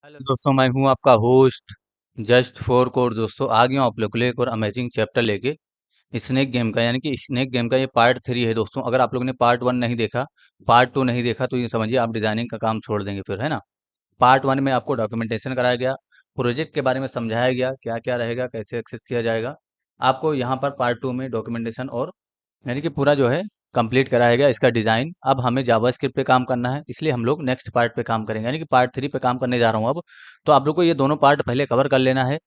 Hello दोस्तों, मैं हूं आपका होस्ट जस्ट फॉर कोड। दोस्तों आ गया हूं आप लोग के लिए एक और अमेजिंग चैप्टर लेके स्नेक गेम का, यानी कि स्नेक गेम का ये पार्ट 3 है। दोस्तों अगर आप लोगों ने पार्ट 1 नहीं देखा, पार्ट 2 नहीं देखा, तो ये समझिए आप डिजाइनिंग का काम छोड़ देंगे फिर, है ना। पार्ट 1 में आपको डॉक्यूमेंटेशन कराया गया, प्रोजेक्ट के बारे में समझाया गया, क्या क्या रहेगा, कैसे एक्सेस किया जाएगा। आपको यहाँ पर पार्ट 2 में डॉक्यूमेंटेशन और यानी कि पूरा जो है कंप्लीट कराया गया इसका डिज़ाइन। अब हमें जावास्क्रिप्ट पे काम करना है, इसलिए हम लोग नेक्स्ट पार्ट पे काम करेंगे, यानी कि पार्ट 3 पे काम करने जा रहा हूँ अब। तो आप लोग को ये दोनों पार्ट पहले कवर कर लेना है।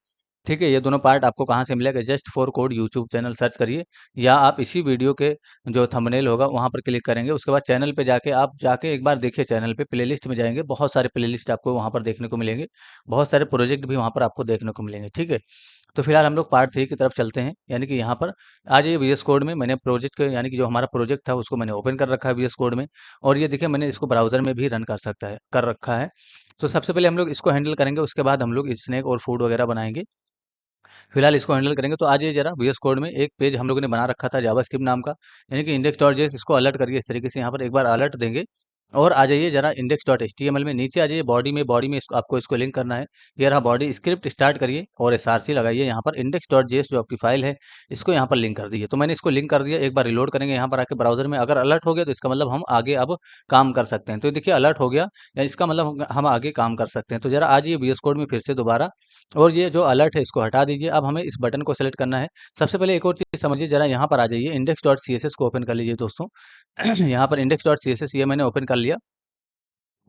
ठीक है, ये दोनों पार्ट आपको कहाँ से मिलेगा? Just for code YouTube channel search करिए, या आप इसी वीडियो के जो थंबनेल होगा वहाँ पर क्लिक करेंगे। उसके बाद चैनल पे जाके आप जाके एक बार देखिए, चैनल पे प्लेलिस्ट में जाएंगे, बहुत सारे प्लेलिस्ट आपको वहाँ पर देखने को मिलेंगे, बहुत सारे प्रोजेक्ट भी वहाँ पर आपको देखने को मिलेंगे। ठीक है, तो फिलहाल हम लोग पार्ट 3 की तरफ चलते हैं, यानी कि यहाँ पर आज ये वीएस कोड में मैंने प्रोजेक्ट के यानी कि जो हमारा प्रोजेक्ट था उसको मैंने ओपन कर रखा है वीएस कोड में। और ये देखिए मैंने इसको ब्राउज़र में भी रन कर रखा है। तो सबसे पहले हम लोग इसको हैंडल करेंगे, उसके बाद हम लोग स्नैक और फूड वगैरह बनाएँगे। फिलहाल इसको हैंडल करेंगे। तो आज ये जरा वीएस कोड में एक पेज हम लोगों ने बना रखा था जावास्क्रिप्ट नाम का, यानी कि इंडेक्स डॉट जेएस। इसको अलर्ट करिए इस तरीके से, यहाँ पर एक बार अलर्ट देंगे और आ जाइए जरा इंडेक्स डॉट एचटीएमएल में, नीचे आ जाइए बॉडी में आपको इसको लिंक करना है। ये रहा बॉडी, स्क्रिप्ट स्टार्ट करिए और एसआरसी लगाइए। यहाँ पर इंडेक्स डॉट जेएस जो आपकी फाइल है इसको यहाँ पर लिंक कर दीजिए। तो मैंने इसको लिंक कर दिया, एक बार रिलोड करेंगे यहाँ पर आके ब्राउजर में। अगर अलर्ट हो गया तो इसका मतलब हम आगे अब काम कर सकते हैं। तो देखिए अलर्ट हो गया, या इसका मतलब हम आगे काम कर सकते हैं। तो जरा आ जाइए वीएस कोड में फिर से दोबारा, और ये जो अलर्ट है इसको हटा दीजिए। अब हमें इस बटन को सेलेक्ट करना है। सबसे पहले एक और चीज़ समझिए, जरा यहाँ पर आ जाइए, index dot C S S को ओपन कर लीजिए दोस्तों। यहाँ पर index dot C S S ये मैंने ओपन कर लिया,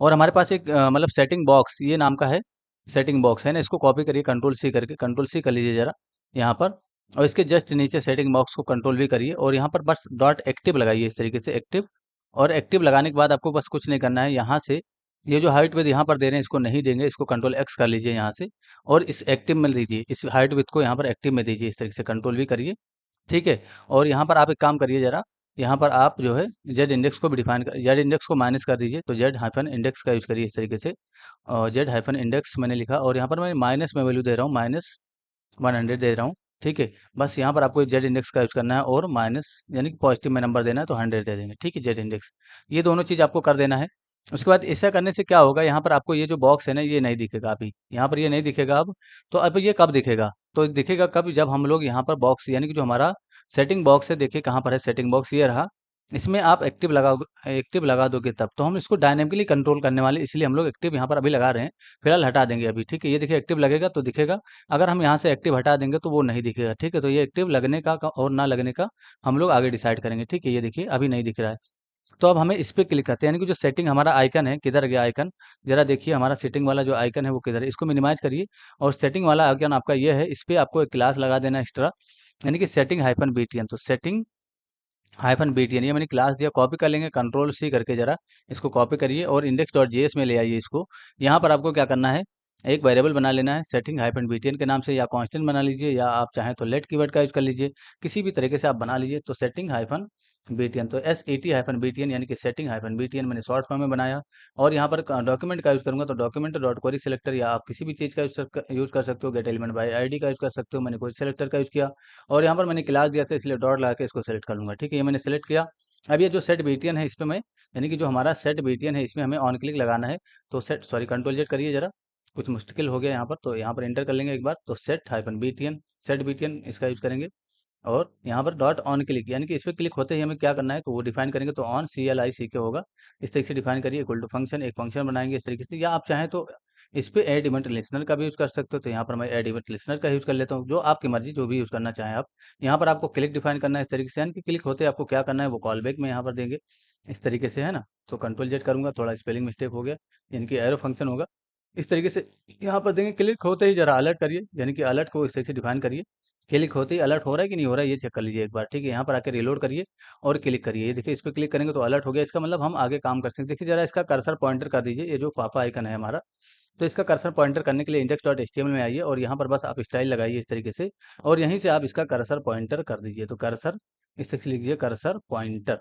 और हमारे पास एक मतलब सेटिंग बॉक्स ये नाम का है, सेटिंग बॉक्स है ना, इसको कॉपी करिए कंट्रोल सी करके, कंट्रोल सी कर लीजिए जरा यहाँ पर। और इसके जस्ट नीचे सेटिंग बॉक्स को कंट्रोल भी करिए, और यहाँ पर बस डॉट एक्टिव लगाइए इस तरीके से, एक्टिव। और एक्टिव लगाने के बाद आपको बस कुछ नहीं करना है, यहाँ से ये जो हाइट विड्थ यहाँ पर दे रहे हैं इसको नहीं देंगे, इसको कंट्रोल एक्स कर लीजिए यहाँ से, और इस एक्टिव में दीजिए, इस हाइट विड्थ को यहाँ पर एक्टिव में दीजिए इस तरीके से, कंट्रोल भी करिए। ठीक है, और यहाँ पर आप एक काम करिए जरा, यहाँ पर आप जो है जेड इंडेक्स को भी डिफाइन कर, जेड इंडेक्स को माइनस कर दीजिए, तो जेड हाइफन इंडेक्स का यूज करिए इस तरीके से। और जेड हाइफन इंडेक्स मैंने लिखा, और यहाँ पर मैं माइनस में वैल्यू दे रहा हूँ, -100 दे रहा हूँ। ठीक है, बस यहाँ पर आपको जेड इंडेक्स का यूज करना है, और माइनस यानी कि पॉजिटिव में नंबर देना है तो 100 दे देंगे। ठीक है, जेड इंडेक्स, ये दोनों चीज़ आपको कर देना है। उसके बाद ऐसा करने से क्या होगा, यहाँ पर आपको ये जो बॉक्स है ना ये नहीं दिखेगा अभी, यहाँ पर ये नहीं दिखेगा अब। तो अब ये कब दिखेगा? तो दिखेगा कब, जब हम लोग यहाँ पर बॉक्स यानी कि जो हमारा सेटिंग बॉक्स है, देखिए कहाँ पर है सेटिंग बॉक्स, ये रहा। इसमें आप एक्टिव लगा दोगे तब तो हम इसको डायनेमिकली कंट्रोल करने वाले, इसलिए हम लोग एक्टिव यहाँ पर अभी लगा रहे हैं। फिलहाल हटा देंगे अभी। ठीक है, ये देखिए एक्टिव लगेगा तो दिखेगा, अगर हम यहाँ से एक्टिव हटा देंगे तो वो नहीं दिखेगा। ठीक है, तो ये एक्टिव लगने का और ना लगने का हम लोग आगे डिसाइड करेंगे। ठीक है, ये देखिए अभी नहीं दिख रहा है। तो अब हमें इस पे क्लिक करते हैं, यानी कि जो सेटिंग हमारा आइकन है, किधर गया आइकन? जरा देखिए हमारा सेटिंग वाला जो आइकन है वो किधर है, इसको मिनिमाइज करिए। और सेटिंग वाला आइकन आपका ये है, इस पे आपको एक क्लास लगा देना एक्स्ट्रा, यानी कि सेटिंग हाइफन बीटीएन। तो सेटिंग हाइफन बीटीएन ये मैंने क्लास दिया, कॉपी कर लेंगे कंट्रोल सी करके, जरा इसको कॉपी करिए और इंडेक्स डॉट जेएस में ले आइए इसको। यहाँ पर आपको क्या करना है, एक वेरिएबल बना लेना है सेटिंग हाइफन बीटीएन के नाम से, या कांस्टेंट बना लीजिए, या आप चाहें तो लेट कीवर्ड का यूज कर लीजिए, किसी भी तरीके से आप बना लीजिए। तो सेटिंग हाइफन बीटीएन, तो SET हाइफन बीटीएन यानी कि सेटिंग हाइफन बीटीएन मैंने शॉर्ट फॉर्म में बनाया। और यहाँ पर डॉक्यूमेंट का यूज करूंगा, तो डॉक्यूमेंट डॉट क्वेरी सेलेक्टर, या आप किसी भी चीज़ का यूज कर सकते हो, गेट एलिमेंट बाय आईडी का यूज कर सकते हो, मैंने कोई सेलेक्टर का यूज किया। और यहाँ पर मैंने क्लास दिया था इसलिए डॉट लगा के इसको सेलेक्ट कर लूंगा। ठीक है, ये मैंने सेलेक्ट किया। अब ये जो सेट बीटीएन है इस पे मैं, यानी कि जो हमारा सेट बीटीएन है इसमें हमें ऑन क्लिक लगाना है। तो सेट सॉरी कंट्रोल जेड करिए जरा, कुछ मुश्किल हो गया यहाँ पर, तो यहाँ पर एंटर कर लेंगे एक बार। तो set hyphen BTN, set BTN इसका यूज करेंगे। और यहाँ पर डॉट ऑन क्लिक, यानी कि इस पर क्लिक होते ही हमें क्या करना है, तो वो डिफाइन करेंगे। तो ऑन CLIC होगा, इस तरीके से डिफाइन करिए, इक्वल टू फंक्शन, एक फंक्शन बनाएंगे इस तरीके से। या आप चाहें तो इस पे एड इवेंट लिसनर का भी यूज कर सकते हो, तो यहाँ पर मैं एड इवेंट लिसनर का यूज कर लेता हूँ, जो आपकी मर्जी, जो भी यूज करना चाहें आप। यहाँ पर आपको क्लिक डिफाइन करना है इस तरीके से, यानी कि क्लिक होते ही आपको क्या करना है वो कॉल बैक में यहाँ पर देंगे इस तरीके से, है ना। तो कंट्रोल जेड करूंगा, थोड़ा स्पेलिंग मिस्टेक हो गया, यानी कि एरो फंक्शन होगा इस तरीके से। यहाँ पर देंगे, क्लिक होते ही जरा अलर्ट करिए, यानी कि अलर्ट को इस तरीके से डिफाइन करिए। क्लिक होते ही अलर्ट हो रहा है कि नहीं हो रहा है ये चेक कर लीजिए एक बार। ठीक है, यहाँ पर आके रिलोड करिए और क्लिक करिए, ये देखिए इस पर क्लिक करेंगे तो अलर्ट हो गया, इसका मतलब हम आगे काम कर सकते हैं। देखिए जरा इसका कर्सर पॉइंटर कर दीजिए, ये जो पापा आइकन है हमारा, तो इसका कर्सर पॉइंटर करने के लिए इंडेक्स डॉट एचटीएमएल में आइए, और यहाँ पर बस आप स्टाइल लगाइए इस तरीके से, और यहीं से आप इसका कर्सर पॉइंटर कर दीजिए। तो कर्सर इस तरीके से लिखिए, कर्सर पॉइंटर,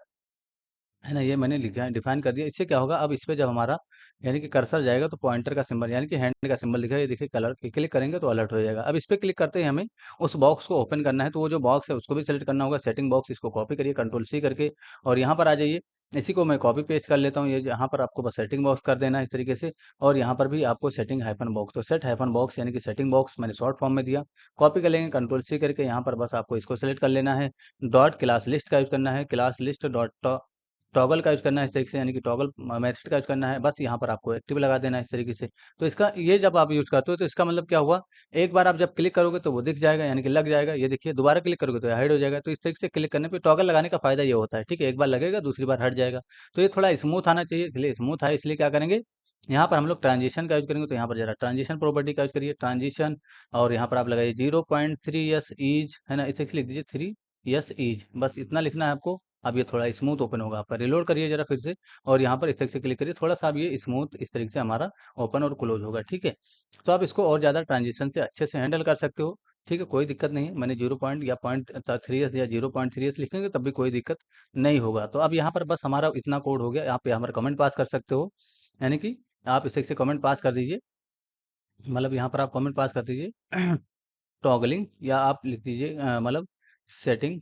है ना, ये मैंने लिखा डिफाइन कर दिया। इससे क्या होगा, अब इस पे जब हमारा यानी कि कर्सर जाएगा तो पॉइंटर का सिंबल यानी कि हैंड का सिंबल दिखेगा, ये देखिए कलर क्लिक करेंगे तो अलर्ट हो जाएगा। अब इस पे क्लिक करते ही हमें उस बॉक्स को ओपन करना है, तो वो जो बॉक्स है उसको भी सेलेक्ट करना होगा, सेटिंग बॉक्स, इसको कॉपी करिए कंट्रोल सी करके और यहाँ पर आ जाइए। इसी को मैं कॉपी पेस्ट कर लेता हूँ, ये यहाँ पर आपको बस सेटिंग बॉक्स कर देना है इस तरीके से, और यहाँ पर भी आपको सेटिंग हाइफन बॉक्स, तो सेट हाइफन बॉक्स यानी कि सेटिंग बॉक्स मैंने शॉर्ट फॉर्म में दिया, कॉपी कर लेंगे कंट्रोल सी करके, यहाँ पर बस आपको इसको सेलेक्ट कर लेना है। डॉट क्लास लिस्ट का यूज करना है, क्लास लिस्ट डॉट टॉगल का यूज करना है इस तरीके से, यानी कि टॉगल मेथड का यूज करना है, बस यहाँ पर आपको एक्टिव लगा देना है इस तरीके से। तो इसका ये जब आप यूज करते हो तो इसका मतलब क्या हुआ, एक बार आप जब क्लिक करोगे तो वो दिख जाएगा यानी कि लग जाएगा, ये देखिए दोबारा क्लिक करोगे तो हाइड हो जाएगा। तो इस तरीके से क्लिक करने पे टॉगल लगाने का फायदा ये होता है, ठीक है, एक बार लगेगा दूसरी बार हट जाएगा। तो ये थोड़ा स्मूथ आना चाहिए, इसलिए स्मूथ है, इसलिए क्या करेंगे, यहाँ पर हम लोग ट्रांजिशन का यूज करेंगे, तो यहाँ पर जरा ट्रांजिशन प्रॉपर्टी का यूज करिए, ट्रांजिशन, और यहाँ पर आप लगाइए 0.3 ईज, है ना, इसे लिख दीजिए 3 ईज, बस इतना लिखना है आपको। अब ये थोड़ा स्मूथ ओपन होगा आपका, रिलोड करिए जरा फिर से, और यहाँ पर इस तरीके से क्लिक करिए, थोड़ा सा अब ये स्मूथ इस तरीके से हमारा ओपन और क्लोज होगा, ठीक है। तो आप इसको और ज़्यादा ट्रांजिशन से अच्छे से हैंडल कर सकते हो, ठीक है, कोई दिक्कत नहीं है। मैंने 0 पॉइंट या 0.3 या 0.3 लिखेंगे तब भी कोई दिक्कत नहीं होगा। तो अब यहाँ पर बस हमारा इतना कोड हो गया, आप यहाँ पर कमेंट पास कर सकते हो, यानी कि आप इस तरीके से कमेंट पास कर दीजिए, मतलब यहाँ पर आप कमेंट पास कर दीजिए टॉगलिंग, या आप लिख दीजिए मतलब setting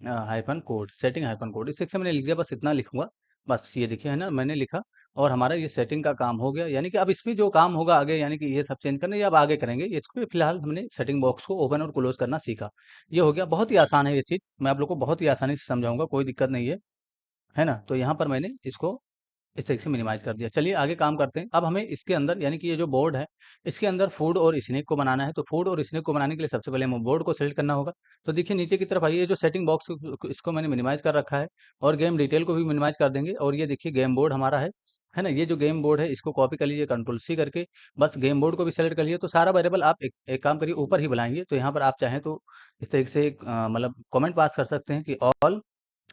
hyphen code, setting hyphen code, इस सेक्शन मैंने लिख दिया, बस इतना लिखूंगा, बस ये देखिए, है ना, मैंने लिखा और हमारा ये सेटिंग का काम हो गया। यानी कि अब इसमें जो काम होगा आगे, यानी कि ये सब चेंज करना, ये अब आगे करेंगे, इसको फिलहाल हमने सेटिंग बॉक्स को ओपन और क्लोज करना सीखा, ये हो गया। बहुत ही आसान है ये चीज़, मैं आप लोग को बहुत ही आसानी से समझाऊंगा, कोई दिक्कत नहीं है ना। तो यहाँ पर मैंने इसको इस तरीके से मिनिमाइज कर दिया। चलिए आगे काम करते हैं। अब हमें इसके अंदर, यानी कि ये जो बोर्ड है, इसके अंदर फूड और स्नैक को बनाना है। तो फूड और स्नैक को बनाने के लिए सबसे पहले हमें बोर्ड को सेलेक्ट करना होगा। तो देखिए नीचे की तरफ आइए, जो सेटिंग बॉक्स इसको मैंने मिनिमाइज कर रखा है, और गेम डिटेल को भी मिनिमाइज कर देंगे। और ये देखिए गेम बोर्ड हमारा है ना, ये जो गेम बोर्ड है इसको कॉपी कर लीजिए कंट्रोल सी करके, बस गेम बोर्ड को भी सेलेक्ट कर लीजिए। तो सारा वेरिएबल आप एक काम करिए, ऊपर ही बुलाएंगे। तो यहाँ पर आप चाहें तो इस तरीके से मतलब कमेंट पास कर सकते हैं कि ऑल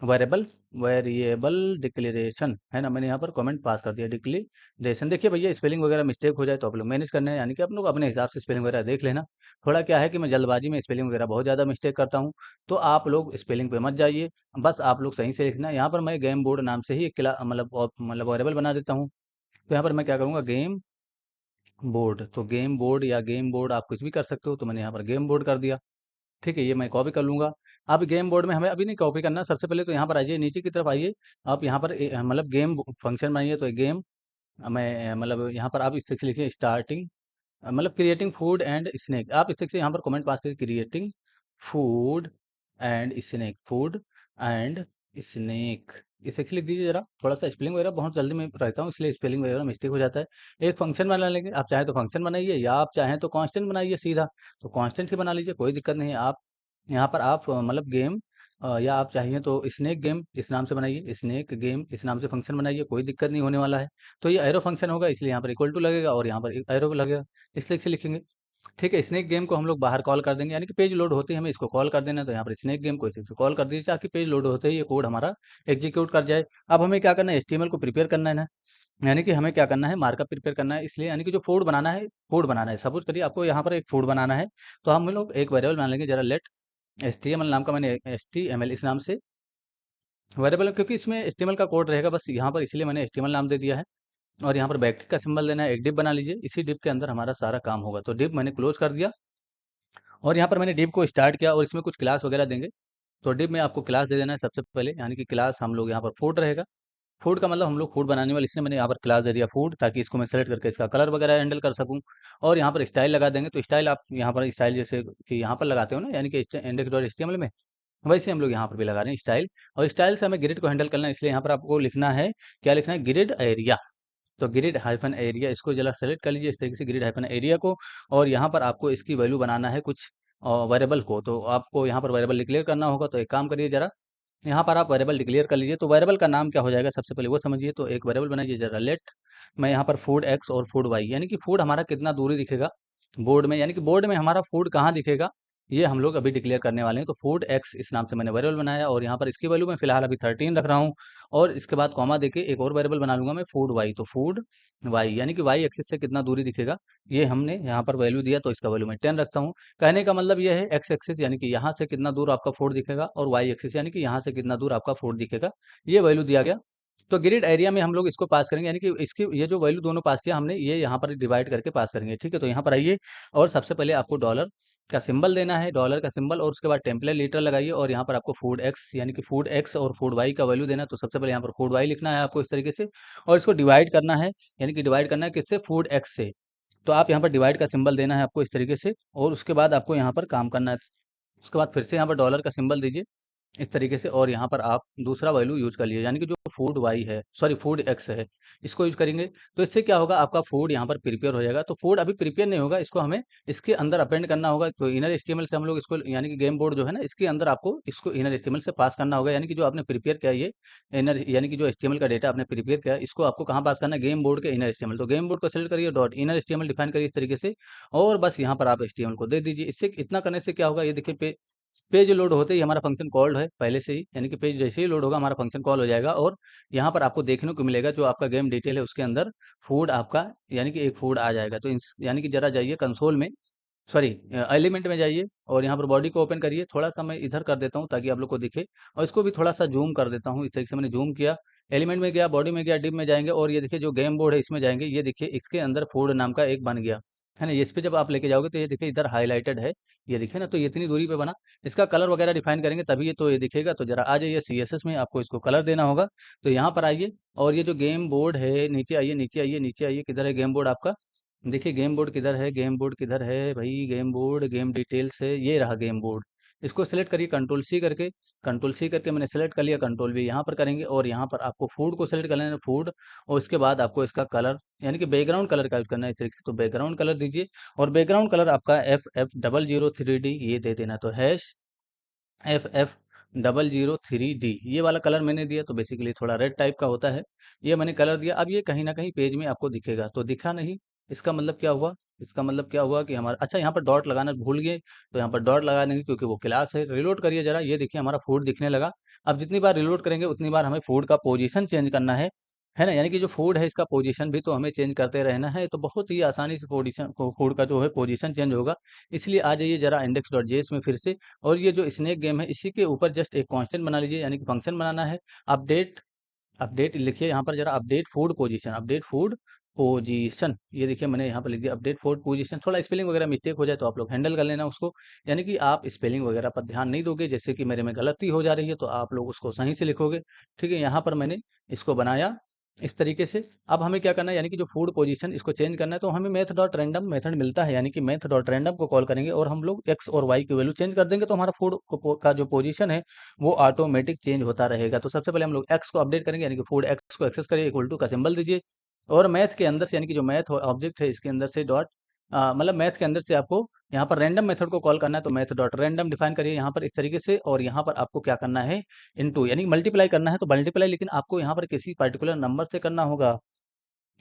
वेरिएबल वेरिएबल डिक्लेरेशन, है ना, मैंने यहाँ पर कमेंट पास कर दिया डिक्लेरेशन। देखिए भैया स्पेलिंग वगैरह मिस्टेक हो जाए तो आप लोग मैनेज करना है, यानी कि आप लोग अपने हिसाब से स्पेलिंग वगैरह देख लेना। थोड़ा क्या है कि मैं जल्दबाजी में स्पेलिंग वगैरह बहुत ज़्यादा मिस्टेक करता हूँ, तो आप लोग स्पेलिंग पे मत जाइए, बस आप लोग सही से लिखना। यहाँ पर मैं गेम बोर्ड नाम से ही एक मतलब वेरिएबल बना देता हूँ। तो यहाँ पर मैं क्या करूँगा, गेम बोर्ड, तो गेम बोर्ड या गेम बोर्ड आप कुछ भी कर सकते हो, तो मैंने यहाँ पर गेम बोर्ड कर दिया, ठीक है, ये मैं कॉपी कर लूँगा। अब गेम बोर्ड में हमें अभी नहीं कॉपी करना, सबसे पहले तो यहाँ पर आइए, नीचे की तरफ आइए, आप यहाँ पर मतलब गेम फंक्शन बनाइए। तो गेम मैं मतलब यहाँ पर आप इस तरीके से लिखिए स्टार्टिंग, मतलब क्रिएटिंग फूड एंड स्नैक, आप इस तरीके से यहाँ पर कमेंट पास करिए, creating food and snack, food and snack, इस तरीके से लिख दीजिए। जरा थोड़ा सा स्पेलिंग वगैरह बहुत जल्दी में रहता हूँ, इसलिए स्पेलिंग वगैरह मिस्टेक हो जाता है। एक फंक्शन बना लेंगे, आप चाहें तो फंक्शन बनाइए, या आप चाहें तो कांस्टेंट बनाइए सीधा, तो कांस्टेंट ही बना लीजिए, कोई दिक्कत नहीं है। आप यहाँ पर आप मतलब गेम या आप चाहिए तो स्नैक गेम इस नाम से बनाइए, स्नैक गेम इस नाम से फंक्शन बनाइए, कोई दिक्कत नहीं होने वाला है। तो ये एरो फंक्शन होगा, इसलिए यहाँ पर इक्वल टू लगेगा और यहाँ पर एरो लगेगा, इस तरीके से लिखेंगे, ठीक है। स्नैक गेम को हम लोग बाहर कॉल कर देंगे, यानी कि पेज लोड होते ही हमें इसको कॉल कर देना है। तो यहाँ पर स्नैक गेम को इस तरीके से कॉल कर दीजिए ताकि पेज लोड होते ही ये कोड हमारा एग्जीक्यूट कर जाए। अब हमें क्या करना है, एचटीएमएल को प्रिपेयर करना है ना, यानी कि हमें क्या करना है, मार्कअप प्रिपेयर करना है। इसलिए यानी कि जो फूड बनाना है, सपोज करिए आपको यहाँ पर एक फूड बनाना है, तो हम लोग एक वेरिएबल बना लेंगे, जरा लेट एचटीएमएल नाम का, मैंने एचटीएमएल इस नाम से वेरिएबल है, क्योंकि इसमें एचटीएमएल का कोड रहेगा बस यहाँ पर, इसलिए मैंने एचटीएमएल नाम दे दिया है। और यहाँ पर बैकटिक का सिंबल देना है, एक डिप बना लीजिए, इसी डिप के अंदर हमारा सारा काम होगा। तो डिप मैंने क्लोज कर दिया, और यहाँ पर मैंने डिप को स्टार्ट किया, और इसमें कुछ क्लास वगैरह देंगे। तो डिप में आपको क्लास दे देना है सबसे पहले, यानी कि क्लास हम लोग यहाँ पर फूड रहेगा, फूड का मतलब हम लोग फूड बनाने वाले, इसलिए मैंने यहाँ पर क्लास दे दिया फूड, ताकि इसको मैं सेलेक्ट करके इसका कलर वगैरह हैंडल कर सकूँ। और यहाँ पर स्टाइल लगा देंगे, तो स्टाइल आप यहाँ पर स्टाइल जैसे कि यहाँ पर लगाते हो ना, यानी कि इंडेक्स डॉट एचटीएमएल में, वैसे हम लोग यहाँ पर भी लगा रहे हैं स्टाइल। और स्टाइल से हमें ग्रिड को हैंडल करना है, इसलिए यहाँ पर आपको लिखना है, क्या लिखना है, ग्रिड एरिया। तो ग्रिड हाइफन एरिया, इसको जरा सेलेक्ट कर लीजिए इस तरीके से, ग्रिड हाइफन एरिया को। और यहाँ पर आपको इसकी वैल्यू बनाना है कुछ वेरिएबल को, तो आपको यहाँ पर वेरिएबल डिक्लेयर करना होगा। तो एक काम करिए, जरा यहाँ पर आप वेरिएबल डिक्लेयर कर लीजिए। तो वेरिएबल का नाम क्या हो जाएगा सबसे पहले वो समझिए। तो एक वेरिएबल बनाइए, जरा लेट, मैं यहाँ पर फूड एक्स और फूड वाई, यानी कि फूड हमारा कितना दूरी दिखेगा बोर्ड में, यानी कि बोर्ड में हमारा फूड कहाँ दिखेगा, ये हम लोग अभी डिक्लेयर करने वाले हैं। तो फूड एक्स इस नाम से मैंने वेरिएबल बनाया, और यहाँ पर इसकी वैल्यू मैं फिलहाल अभी 13 रख रहा हूँ। और इसके बाद कॉमा देके एक और वेरिएबल बना लूंगा मैं, फूड वाई। तो फूड वाई यानी कि वाई एक्सिस से कितना दूरी दिखेगा, ये हमने यहाँ पर वैल्यू दिया, तो इसका वैल्यू मैं 10 रखता हूँ। कहने का मतलब ये है, एक्स एक्सिस यानी कि यहाँ से कितना दूर आपका फूड दिखेगा, और वाई एक्सिस यानी कि यहाँ से कितना दूर आपका फूड दिखेगा, ये वैल्यू दिया गया। तो ग्रिड एरिया में हम लोग इसको पास करेंगे, यानी कि इसकी ये जो वैल्यू दोनों पास किया हमने, ये यहाँ पर डिवाइड करके पास करेंगे, ठीक है। तो यहाँ पर आइए, और सबसे पहले आपको डॉलर का सिंबल देना है, डॉलर का सिंबल, और उसके बाद टेम्पलेट लीटर लगाइए, और यहाँ पर आपको फूड एक्स यानी कि फूड एक्स और फूड वाई का वैल्यू देना है। तो सबसे पहले यहाँ पर फूड वाई लिखना है आपको इस तरीके से, और इसको डिवाइड करना है, यानी कि डिवाइड करना है किससे, फूड एक्स से। तो आप यहाँ पर डिवाइड का सिंबल देना है आपको इस तरीके से, और उसके बाद आपको यहाँ पर काम करना है। उसके बाद फिर से यहाँ पर डॉलर का सिंबल दीजिए इस तरीके से, और यहाँ पर आप दूसरा वैल्यू यूज कर लिए, यानी कि जो फूड वाई है, सॉरी फूड एक्स है, इसको यूज करेंगे। तो इससे क्या होगा, आपका फूड यहाँ पर प्रिपेयर हो जाएगा। तो फूड अभी प्रिपेयर नहीं होगा, इसको हमें इसके अंदर अपेंड करना होगा। तो इनर एचटीएमएल से हम लोग इसको, यानी कि गेम बोर्ड जो है ना, इसके अंदर आपको इसको इनर एचटीएमएल से पास करना होगा, यानी कि जो आपने प्रिपेयर किया ये इनर, यानी कि जो एचटीएमएल का डेटा आपने प्रिपेयर किया, इसको आपको कहाँ पास करना है, गेम बोर्ड के इनर एचटीएमएल। तो गेम बोर्ड को सेलेक्ट करिए, डॉट इनर एचटीएमएल डिफाइन करिए इस तरीके से, और बस यहाँ पर आप एचटीएमएल को दे दीजिए। इससे इतना करने से क्या होगा, ये देखिए पेज लोड होते ही हमारा फंक्शन कॉल्ड है पहले से ही, यानी कि पेज जैसे ही लोड होगा हमारा फंक्शन कॉल हो जाएगा, और यहाँ पर आपको देखने को मिलेगा जो आपका गेम डिटेल है उसके अंदर फूड आपका, यानी कि एक फूड आ जाएगा। तो यानी कि जरा जाइए कंसोल में, सॉरी एलिमेंट में जाइए, और यहाँ पर बॉडी को ओपन करिए। थोड़ा सा मैं इधर कर देता हूँ ताकि आप लोग को दिखे, और इसको भी थोड़ा सा जूम कर देता हूँ। इस तरीके से मैंने जूम किया, एलिमेंट में गया, बॉडी में गया, डिप में जाएंगे, और ये देखिए जो गेम बोर्ड है इसमें जाएंगे, ये देखिए इसके अंदर फूड नाम का एक बन गया है ना। ये इस पे जब आप लेके जाओगे तो ये देखिए इधर हाईलाइटेड है, ये देखिए ना। तो ये इतनी दूरी पे बना, इसका कलर वगैरह डिफाइन करेंगे तभी ये तो ये दिखेगा। तो जरा आ जाइए सीएसएस में, आपको इसको कलर देना होगा। तो यहाँ पर आइए, और ये जो गेम बोर्ड है, नीचे आइए, नीचे आइए, नीचे आइए, किधर है गेम बोर्ड आपका, देखिए गेम बोर्ड किधर है, गेम बोर्ड किधर है भाई, गेम बोर्ड, गेम डिटेल्स है, ये रहा गेम बोर्ड। इसको सेलेक्ट करिए कंट्रोल सी करके, कंट्रोल सी करके मैंने सेलेक्ट कर लिया, कंट्रोल वी यहाँ पर करेंगे, और यहाँ पर आपको फूड को सेलेक्ट कर लेना है, फूड। और उसके बाद आपको इसका कलर, यानी कि बैकग्राउंड कलर का करना है इस तरीके से। तो बैकग्राउंड कलर दीजिए, और बैकग्राउंड कलर आपका FF0003D ये दे देना। तो हैश FF0003D ये वाला कलर मैंने दिया, तो बेसिकली थोड़ा रेड टाइप का होता है, ये मैंने कलर दिया। अब ये कहीं ना कहीं पेज में आपको दिखेगा, तो दिखा नहीं, इसका मतलब क्या हुआ, इसका मतलब क्या हुआ कि हमारा, अच्छा यहाँ पर डॉट लगाना भूल गए, तो यहाँ पर डॉट लगा देंगे क्योंकि वो क्लास है। रिलोड करिए जरा, ये देखिए हमारा फूड दिखने लगा। अब जितनी बार रिलोड करेंगे उतनी बार हमें फूड का पोजीशन चेंज करना है ना, यानी कि जो फूड है इसका पोजीशन भी तो हमें चेंज करते रहना है। तो बहुत ही आसानी से पोजीशन फूड का जो है पोजीशन चेंज होगा। इसलिए आ जाइए जरा इंडेक्स डॉट जेएस में फिर से, और ये जो स्नेक गेम है इसी के ऊपर जस्ट एक कांस्टेंट बना लीजिए, यानी कि फंक्शन बनाना है। अपडेट, अपडेट लिखिए यहाँ पर जरा, update food position, update food position, ये देखिए मैंने यहाँ पर लिख दिया अपडेट फूड पोजीशन। थोड़ा स्पेलिंग वगैरह मिस्टेक हो जाए तो आप लोग हैंडल कर लेना उसको, यानी कि आप स्पेलिंग वगैरह पर ध्यान नहीं दोगे, जैसे कि मेरे में गलती हो जा रही है तो आप लोग उसको सही से लिखोगे, ठीक है। यहाँ पर मैंने इसको बनाया इस तरीके से। अब हमें क्या करना है, यानी कि जो फूड पोजीशन इसको चेंज करना है, तो हमें मैथ डॉट रैंडम मेथड मिलता है, यानी कि मैथ डॉट रैंडम को कॉल करेंगे, और हम लोग एक्स और वाई की वैल्यू चेंज कर देंगे, तो हमारा फूड का जो पोजीशन है वो ऑटोमेटिक चेंज होता रहेगा। तो सबसे पहले हम लोग एक्स को अपडेट करेंगे, यानी कि फूड एक्स को एक्सेस करिए, इक्वल टू का सिंबल दीजिए, और मैथ के अंदर से, यानी कि जो मैथ ऑब्जेक्ट है इसके अंदर से डॉट, मतलब मैथ के अंदर से आपको यहाँ पर रैंडम मेथड को कॉल करना है। तो मैथ डॉट रैंडम डिफाइन करिए यहाँ पर इस तरीके से, और यहाँ पर आपको क्या करना है, इनटू, यानी मल्टीप्लाई करना है। तो मल्टीप्लाई लेकिन आपको यहाँ पर किसी पर्टिकुलर नंबर से करना होगा।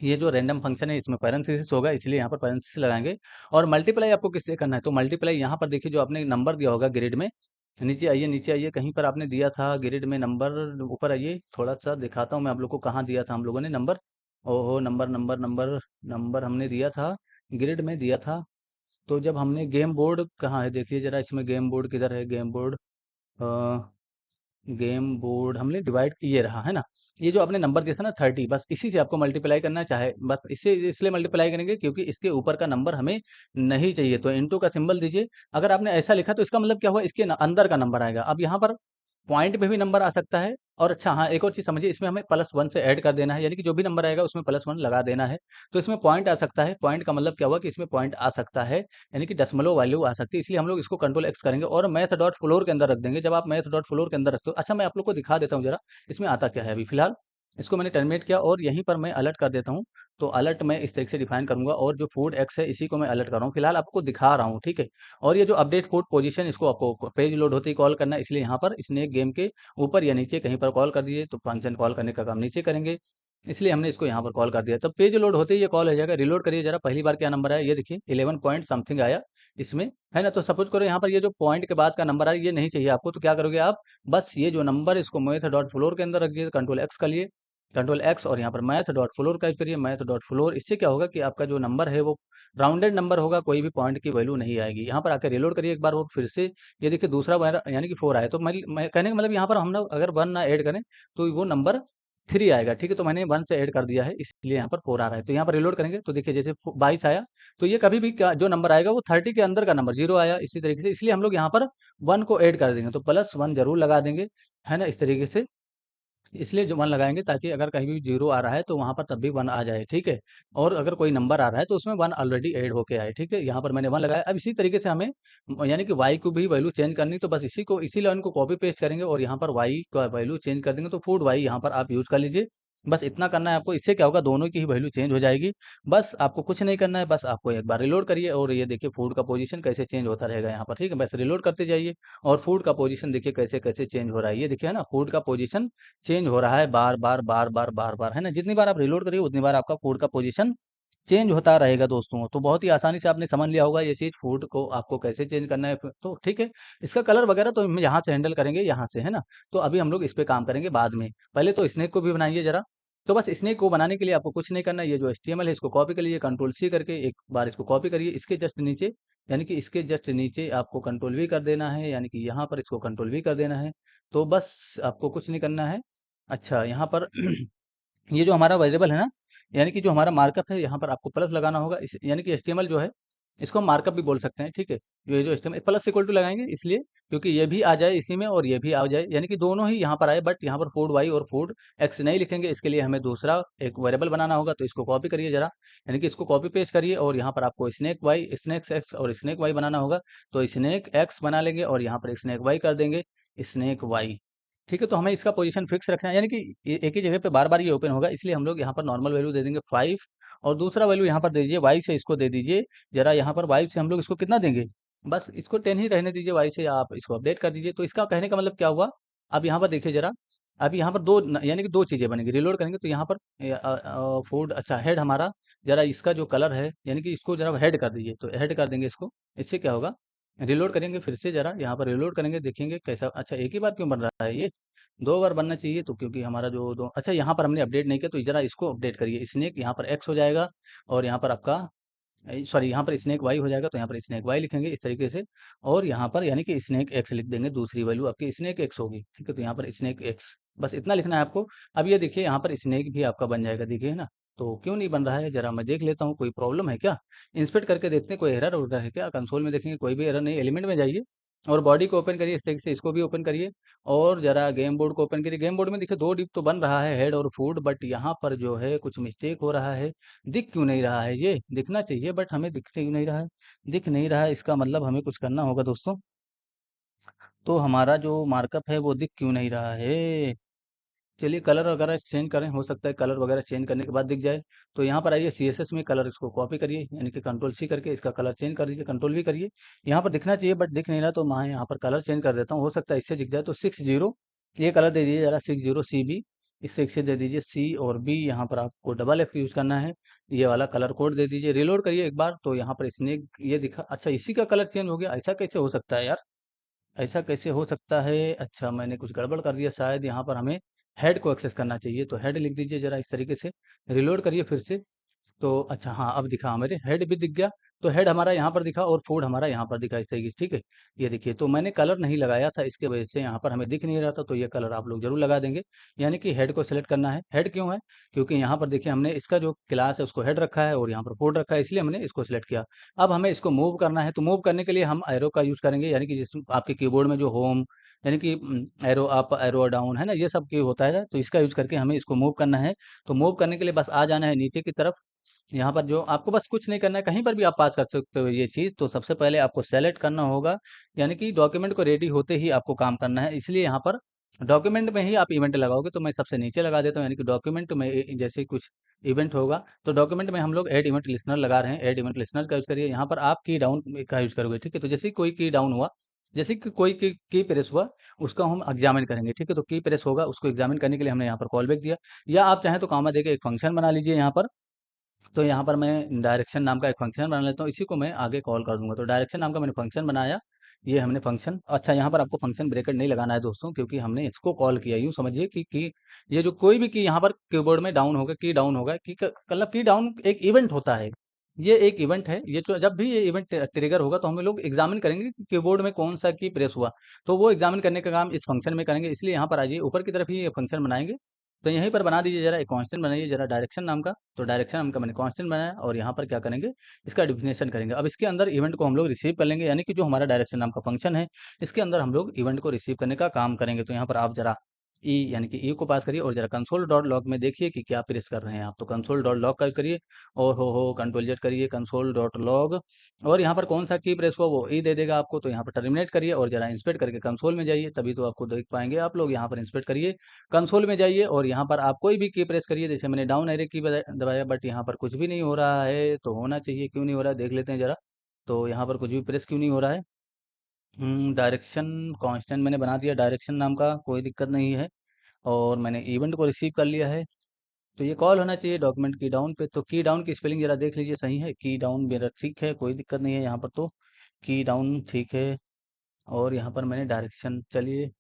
ये जो रैंडम फंक्शन है इसमें पैरेंथेसिस होगा, इसलिए यहाँ पर पैरेंथेसिस लगाएंगे। और मल्टीप्लाई आपको किससे करना है, तो मल्टीप्लाई यहाँ पर देखिए जो आपने नंबर दिया होगा ग्रिड में, नीचे आइए, नीचे आइए, कहीं पर आपने दिया था ग्रिड में नंबर, ऊपर आइए, थोड़ा सा दिखाता हूँ मैं आप लोग को कहाँ दिया था हम लोगों ने नंबर। ओहो, नंबर नंबर नंबर नंबर हमने दिया था, ग्रिड में दिया था। तो जब हमने गेम बोर्ड कहाँ है, देखिए जरा इसमें गेम बोर्ड किधर है, गेम बोर्ड, गेम बोर्ड हमने डिवाइड, ये रहा है ना। ये जो आपने नंबर दिया था ना 30, बस इसी से आपको मल्टीप्लाई करना चाहे, बस इससे इसलिए मल्टीप्लाई करेंगे क्योंकि इसके ऊपर का नंबर हमें नहीं चाहिए। तो इंटू का सिंबल दीजिए। अगर आपने ऐसा लिखा तो इसका मतलब क्या हुआ, इसके अंदर का नंबर आएगा। अब यहाँ पर पॉइंट पे भी नंबर आ सकता है, और अच्छा हाँ, एक और चीज़ समझिए, इसमें हमें +1 से ऐड कर देना है, यानी कि जो भी नंबर आएगा उसमें +1 लगा देना है। तो इसमें पॉइंट आ सकता है, पॉइंट का मतलब क्या हुआ कि इसमें पॉइंट आ सकता है, यानी कि दशमलव वैल्यू आ सकती है, इसलिए हम लोग इसको कंट्रोल एक्स करेंगे, और मैथ डॉट फ्लोर के अंदर रख देंगे। जब आप मैथ डॉट फ्लोर के अंदर रखते हो, अच्छा मैं आप लोग को दिखा देता हूँ जरा इसमें आता क्या है। अभी फिलहाल इसको मैंने टर्मिनेट किया, और यहीं पर मैं अलर्ट कर देता हूँ। तो अलर्ट मैं इस तरीके से डिफाइन करूंगा, और जो फूड एक्स है इसी को मैं अलर्ट कर रहा हूँ, फिलहाल आपको दिखा रहा हूँ, ठीक है। और ये जो अपडेट फूड पोजीशन, इसको आपको पेज लोड होते ही कॉल करना है, इसलिए यहाँ पर स्नेक गेम के ऊपर या नीचे कहीं पर कॉल कर दीजिए। तो फंक्शन कॉल करने का काम नीचे करेंगे, इसलिए हमने इसको यहाँ पर कॉल कर दिया। तो पेज लोड होते ही ये कॉल हो जाएगा। रिलोड करिए जरा, पहली बार क्या नंबर आया, ये देखिए 11 पॉइंट समथिंग आया इसमें, है ना। तो सपोज करो यहाँ पर ये जो पॉइंट के बाद का नंबर आया ये नहीं चाहिए आपको, तो क्या करोगे आप, बस ये जो नंबर इसको मैथ डॉट फ्लोर के अंदर रख दीजिए, कंट्रोल एक्स कर लिए, कंट्रोल एक्स, और यहाँ पर मैथ डॉट फ्लोर टाइप करिए, मैथ डॉट फ्लोर। इससे क्या होगा कि आपका जो नंबर है वो राउंडेड नंबर होगा, कोई भी पॉइंट की वैल्यू नहीं आएगी। यहाँ पर आकर रिलोड करिए एक बार और फिर से, ये देखिए दूसरा यानी कि 4 आया। तो मैं कहने का मतलब यहाँ पर हम लोग अगर 1 ना ऐड करें तो वो नंबर 3 आएगा, ठीक है। तो मैंने 1 से ऐड कर दिया है, इसलिए यहाँ पर 4 आ रहा है। तो यहाँ पर रिलोड करेंगे तो देखिए जैसे 22 आया, तो ये कभी भी जो नंबर आएगा वो 30 के अंदर का नंबर 0 आया, इसी तरीके से, इसलिए हम लोग यहाँ पर 1 को ऐड कर देंगे, तो +1 जरूर लगा देंगे, है ना, इस तरीके से। इसलिए जो 1 लगाएँगे ताकि अगर कहीं भी 0 आ रहा है तो वहाँ पर तब भी 1 आ जाए, ठीक है? और अगर कोई नंबर आ रहा है तो उसमें 1 ऑलरेडी ऐड होके आए, ठीक है? यहाँ पर मैंने 1 लगाया। अब इसी तरीके से हमें यानी कि y को भी वैल्यू चेंज करनी, तो बस इसी लाइन को कॉपी पेस्ट करेंगे और यहाँ पर y का वैल्यू चेंज कर देंगे, तो फूड y यहाँ पर आप यूज़ कर लीजिए। बस इतना करना है आपको, इससे क्या होगा, दोनों की ही वैल्यू चेंज हो जाएगी। बस आपको कुछ नहीं करना है, बस आपको एक बार रिलोड करिए और ये देखिए फूड का पोज़ीशन कैसे चेंज होता रहेगा यहाँ पर, ठीक है? बस रिलोड करते जाइए और फूड का पोज़ीशन देखिए कैसे-कैसे चेंज हो रहा है। ये देखिए है ना, फूड का पोज़ीशन चेंज हो रहा है बार-बार, बार-बार, बार-बार, है ना? जितनी बार आप रिलोड करिए उतनी बार आपका फूड का पोज़ीशन चेंज होता रहेगा दोस्तों। तो बहुत ही आसानी से आपने समझ लिया होगा ये चीज़, फूड को आपको कैसे चेंज करना है, तो ठीक है। इसका कलर वगैरह तो हम यहाँ से हैंडल करेंगे, यहाँ से, है ना? तो अभी हम लोग इस पे काम करेंगे बाद में। पहले तो स्नेक को भी बनाइए ज़रा। तो बस स्नेक को बनाने के लिए आपको कुछ नहीं करना है, ये जो एचटीएमएल है इसको कॉपी कर लीजिए, कंट्रोल सी करके एक बार इसको कॉपी करिए। इसके जस्ट नीचे, यानी कि इसके जस्ट नीचे आपको कंट्रोल वी कर देना है, यानी कि यहाँ पर इसको कंट्रोल वी कर देना है। तो बस आपको कुछ नहीं करना है। अच्छा, यहाँ पर ये जो हमारा वेरिएबल है ना, यानी कि जो हमारा मार्कअप है, यहाँ पर आपको प्लस लगाना होगा, यानी कि एचटीएमएल जो है इसको हम मार्कअप भी बोल सकते हैं, ठीक है। ये जो एचटीएमएल प्लस इक्वल टू लगाएंगे इसलिए क्योंकि ये भी आ जाए इसी में और ये भी आ जाए, यानी कि दोनों ही यहाँ पर आए, बट यहाँ पर फूड वाई और फूड एक्स नहीं लिखेंगे, इसके लिए हमें दूसरा एक वेरिएबल बनाना होगा। तो इसको कॉपी करिए जरा, यानी कि इसको कॉपी पेस्ट करिए और यहाँ पर आपको स्नेक वाई, स्नेक एक्स और स्नेक वाई बनाना होगा। तो स्नेक एक्स बना लेंगे और यहाँ पर स्नेक वाई कर देंगे, स्नेक वाई, ठीक है। तो हमें इसका पोजीशन फिक्स रखना है, यानी कि एक ही जगह पे बार बार ये ओपन होगा, इसलिए हम लोग यहाँ पर नॉर्मल वैल्यू दे देंगे 5 और दूसरा वैल्यू यहाँ पर दे दीजिए वाई से, इसको दे दीजिए जरा, यहाँ पर वाई से हम लोग इसको कितना देंगे, बस इसको 10 ही रहने दीजिए, वाई से आप इसको अपडेट कर दीजिए। तो इसका कहने का मतलब क्या हुआ, अब यहाँ पर देखिए जरा, अब यहाँ पर दो यानी कि दो चीजें बनेंगी, रिलोड करेंगे तो यहाँ पर फूड, अच्छा हेड हमारा, जरा इसका जो कलर है यानी कि इसको जरा हेड कर दीजिए, तो हेड कर देंगे इसको। इससे क्या होगा, रिलोड करेंगे फिर से जरा, यहाँ पर रिलोड करेंगे, देखेंगे कैसा, अच्छा एक ही बार क्यों बन रहा है ये, 2 बार बनना चाहिए, तो क्योंकि हमारा जो दो, अच्छा यहाँ पर हमने अपडेट नहीं किया, तो जरा इसको अपडेट करिए, स्नेक यहाँ पर एक्स हो जाएगा और यहाँ पर आपका, सॉरी यहाँ पर स्नेक वाई हो जाएगा, तो यहाँ पर स्नेक वाई लिखेंगे इस तरीके से और यहाँ पर यानी कि स्नेक एक्स लिख देंगे, दूसरी वैल्यू आपकी स्नेक एक्स होगी, ठीक है। तो यहाँ पर स्नेक एक्स, बस इतना लिखना है आपको। अब ये देखिए यहाँ पर स्नेक भी आपका बन जाएगा, देखिए ना। तो क्यों नहीं बन रहा है, जरा मैं देख लेता हूँ, कोई प्रॉब्लम है क्या, इंस्पेक्ट करके देखते हैं कोई एरर उरर है क्या, कंसोल में देखेंगे कोई भी एरर नहीं, एलिमेंट में जाइए और बॉडी को ओपन करिए, इस तरीके से इसको भी ओपन करिए और जरा गेम बोर्ड को ओपन करिए। गेम बोर्ड में देखिए 2 डिप तो बन रहा है, हेड और फूड, बट यहाँ पर जो है कुछ मिस्टेक हो रहा है, दिख क्यों नहीं रहा है, ये दिखना चाहिए बट हमें दिख क्यों नहीं रहा है, दिख नहीं रहा है, इसका मतलब हमें कुछ करना होगा दोस्तों। तो हमारा जो मार्कअप है वो दिख क्यों नहीं रहा है, चलिए कलर वगैरह चेंज करें, हो सकता है कलर वगैरह चेंज करने के बाद दिख जाए। तो यहाँ पर आइए सीएसएस में कलर, इसको कॉपी करिए, यानी कि कंट्रोल सी करके इसका कलर चेंज कर दीजिए, कंट्रोल भी करिए, यहाँ पर दिखना चाहिए बट दिख नहीं रहा, तो मैं यहाँ पर कलर चेंज कर देता हूँ, हो सकता है इससे दिख जाए। तो 60 ये कलर दे दीजिए जरा, 60 सी बी, इससे एक से दे दीजिए सी और बी, यहाँ पर आपको डबल एफ यूज करना है, ये वाला कलर कोड दे दीजिए, रिलोड करिए एक बार, तो यहाँ पर इसने ये दिखा, अच्छा इसी का कलर चेंज हो गया, ऐसा कैसे हो सकता है यार, ऐसा कैसे हो सकता है, अच्छा मैंने कुछ गड़बड़ कर दिया शायद, यहाँ पर हमें हेड को एक्सेस करना चाहिए, तो हेड लिख दीजिए जरा इस तरीके से, रिलोड करिए फिर से। तो अच्छा हाँ, अब दिखा, हमारे हेड भी दिख गया, तो हेड हमारा यहाँ पर दिखा और फूड हमारा यहाँ पर दिखा इस तरीके से, ठीक है। ये देखिए, तो मैंने कलर नहीं लगाया था, इसके वजह से यहाँ पर हमें दिख नहीं रहा था, तो ये कलर आप लोग जरूर लगा देंगे। यानी कि हेड को सिलेक्ट करना है, हेड क्यों है, क्योंकि यहाँ पर देखिए हमने इसका जो क्लास है उसको हेड रखा है और यहाँ पर फूड रखा है, इसलिए हमने इसको सिलेक्ट किया। अब हमें इसको मूव करना है, तो मूव करने के लिए हम एरो का यूज करेंगे, यानी कि जिस आपके कीबोर्ड में जो होम, यानी कि एरो अप एरो डाउन है ना, ये सब की होता है, तो इसका यूज करके हमें इसको मूव करना है। तो मूव करने के लिए बस आ जाना है नीचे की तरफ, यहाँ पर जो आपको बस कुछ नहीं करना है, कहीं पर भी आप पास कर सकते हो ये चीज़। तो सबसे पहले आपको सेलेक्ट करना होगा, यानी कि डॉक्यूमेंट को रेडी होते ही आपको काम करना है, इसलिए यहाँ पर डॉक्यूमेंट में ही आप इवेंट लगाओगे। तो मैं सबसे नीचे लगा देता हूँ, यानी कि डॉक्यूमेंट में जैसे कुछ इवेंट होगा, तो डॉक्यूमेंट में हम लोग ऐड इवेंट लिस्नर लगा रहे हैं, ऐड इवेंट लिस्नर का यूज करिए। यहाँ पर आप की डाउन का यूज करोगे, ठीक है। तो जैसे ही कोई की डाउन हुआ, जैसे कि कोई की प्रेस हुआ, उसका हम एग्जामिन करेंगे, ठीक है। तो की प्रेस होगा, उसको एग्जामिन करने के लिए हमने यहाँ पर कॉल बैक दिया, या आप चाहें तो कामा देके एक फंक्शन बना लीजिए यहाँ पर। तो यहाँ पर मैं डायरेक्शन नाम का एक फंक्शन बना लेता हूँ, इसी को मैं आगे कॉल कर दूंगा। तो डायरेक्शन नाम का मैंने फंक्शन बनाया, ये हमने फंक्शन, अच्छा यहाँ पर आपको फंक्शन ब्रैकेट नहीं लगाना है दोस्तों, क्योंकि हमने इसको कॉल किया, यूँ समझिए कि ये जो कोई भी की यहाँ पर कीबोर्ड में डाउन होगा, की डाउन होगा, की मतलब की डाउन एक इवेंट होता है, ये एक इवेंट है, ये जो जब भी ये इवेंट ट्रिगर होगा तो हम लोग एग्जामिन करेंगे कि कीबोर्ड में कौन सा की प्रेस हुआ, तो वो एग्जामिन करने का काम इस फंक्शन में करेंगे। इसलिए यहाँ पर आइए, ऊपर की तरफ ही ये फंक्शन बनाएंगे तो यहीं पर बना दीजिए जरा, एक कांस्टेंट बनाइए जरा डायरेक्शन नाम का। तो डायरेक्शन नाम का मैंने कांस्टेंट बनाया और यहाँ पर क्या करेंगे, इसका डिफिनेशन करेंगे। अब इसके अंदर इवेंट को हम लोग रिसीव कर लेंगे, यानी कि जो हमारा डायरेक्शन नाम का फंक्शन है, इसके अंदर हम लोग इवेंट को रिसीव करने का काम करेंगे। तो यहाँ पर आप जरा ई यानी कि ई को पास करिए और जरा कंसोल डॉट लॉग में देखिए कि क्या प्रेस कर रहे हैं आप। तो कंसोल डॉट लॉग का यूज करिए और हो कंट्रोल जेड करिए कंसोल डॉट लॉग, और यहाँ पर कौन सा की प्रेस हुआ वो ई दे देगा आपको। तो यहाँ पर टर्मिनेट करिए और जरा इंस्पेक्ट करके कंसोल में जाइए, तभी तो आपको देख पाएंगे आप लोग। यहाँ पर इंस्पेक्ट करिए, कंसोल में जाइए और यहाँ पर आप कोई भी की प्रेस करिए। जैसे मैंने डाउन एरो की दबाया, बट यहाँ पर कुछ भी नहीं हो रहा है। तो होना चाहिए, क्यों नहीं हो रहा है देख लेते हैं जरा। तो यहाँ पर कुछ भी प्रेस क्यों नहीं हो रहा है। डायरेक्शन कांस्टेंट मैंने बना दिया डायरेक्शन नाम का, कोई दिक्कत नहीं है। और मैंने इवेंट को रिसीव कर लिया है। तो ये कॉल होना चाहिए डॉक्यूमेंट की डाउन पे। तो की डाउन की स्पेलिंग जरा देख लीजिए, सही है की डाउन मेरा ठीक है, कोई दिक्कत नहीं है यहाँ पर। तो की डाउन ठीक है। और यहाँ पर मैंने डायरेक्शन, चलिए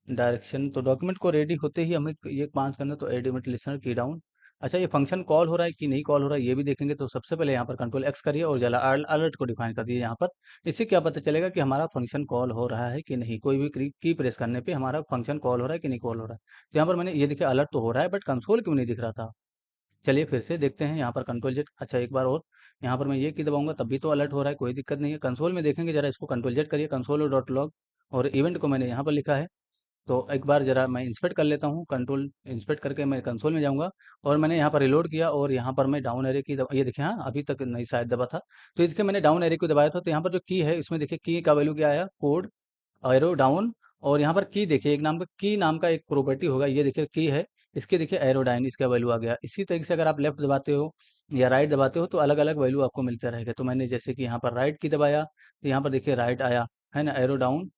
डायरेक्शन, तो डॉक्यूमेंट को रेडी होते ही हमें ये पास करना। तो एडिमेंट लिसनर की डाउन। अच्छा, ये फंक्शन कॉल हो रहा है कि नहीं कॉल हो रहा है ये भी देखेंगे। तो सबसे पहले यहाँ पर कंट्रोल एक्स करिए और जला अलर्ट को डिफाइन कर दीजिए यहाँ पर। इससे क्या पता चलेगा कि हमारा फंक्शन कॉल हो रहा है कि नहीं। कोई भी की प्रेस करने पे हमारा फंक्शन कॉल हो रहा है कि नहीं कॉल हो रहा है। तो यहाँ पर मैंने ये देखिए अलर्ट तो हो रहा है, बट कंसोल क्यों नहीं दिख रहा था। चलिए फिर से देखते हैं यहाँ पर कंट्रोल जेड। अच्छा एक बार और यहाँ पर मैं ये की दबाऊंगा तब भी तो अलर्ट हो रहा है, कोई दिक्कत नहीं है। कंसोल में देखेंगे जरा, इसको कंट्रोल जेड करिए कंसोल डॉट लॉग, और इवेंट को मैंने यहाँ पर लिखा है। तो एक बार जरा मैं इंस्पेक्ट कर लेता हूँ, कंट्रोल इंस्पेक्ट करके मैं कंसोल में जाऊंगा। और मैंने यहाँ पर रिलोड किया और यहाँ पर मैं डाउन एरो की ये देखिए, हाँ अभी तक नहीं शायद दबा था। तो ये देखिए मैंने डाउन एरो को दबाया था। तो यहाँ पर जो की है इसमें देखिए की का वैल्यू क्या आया, कोड एरो डाउन। और यहाँ पर की देखिए, एक नाम का की नाम का एक प्रॉपर्टी होगा, ये देखिए की है, इसके देखिए एरोडाइन इसका वैल्यू आ गया। इसी तरीके से अगर आप लेफ्ट दबाते हो या राइट दबाते हो तो अलग अलग वैल्यू आपको मिलता रहेगा। तो मैंने जैसे कि यहाँ पर राइट की दबाया तो यहाँ पर देखिए राइट आया, है ना, एरो डाउन।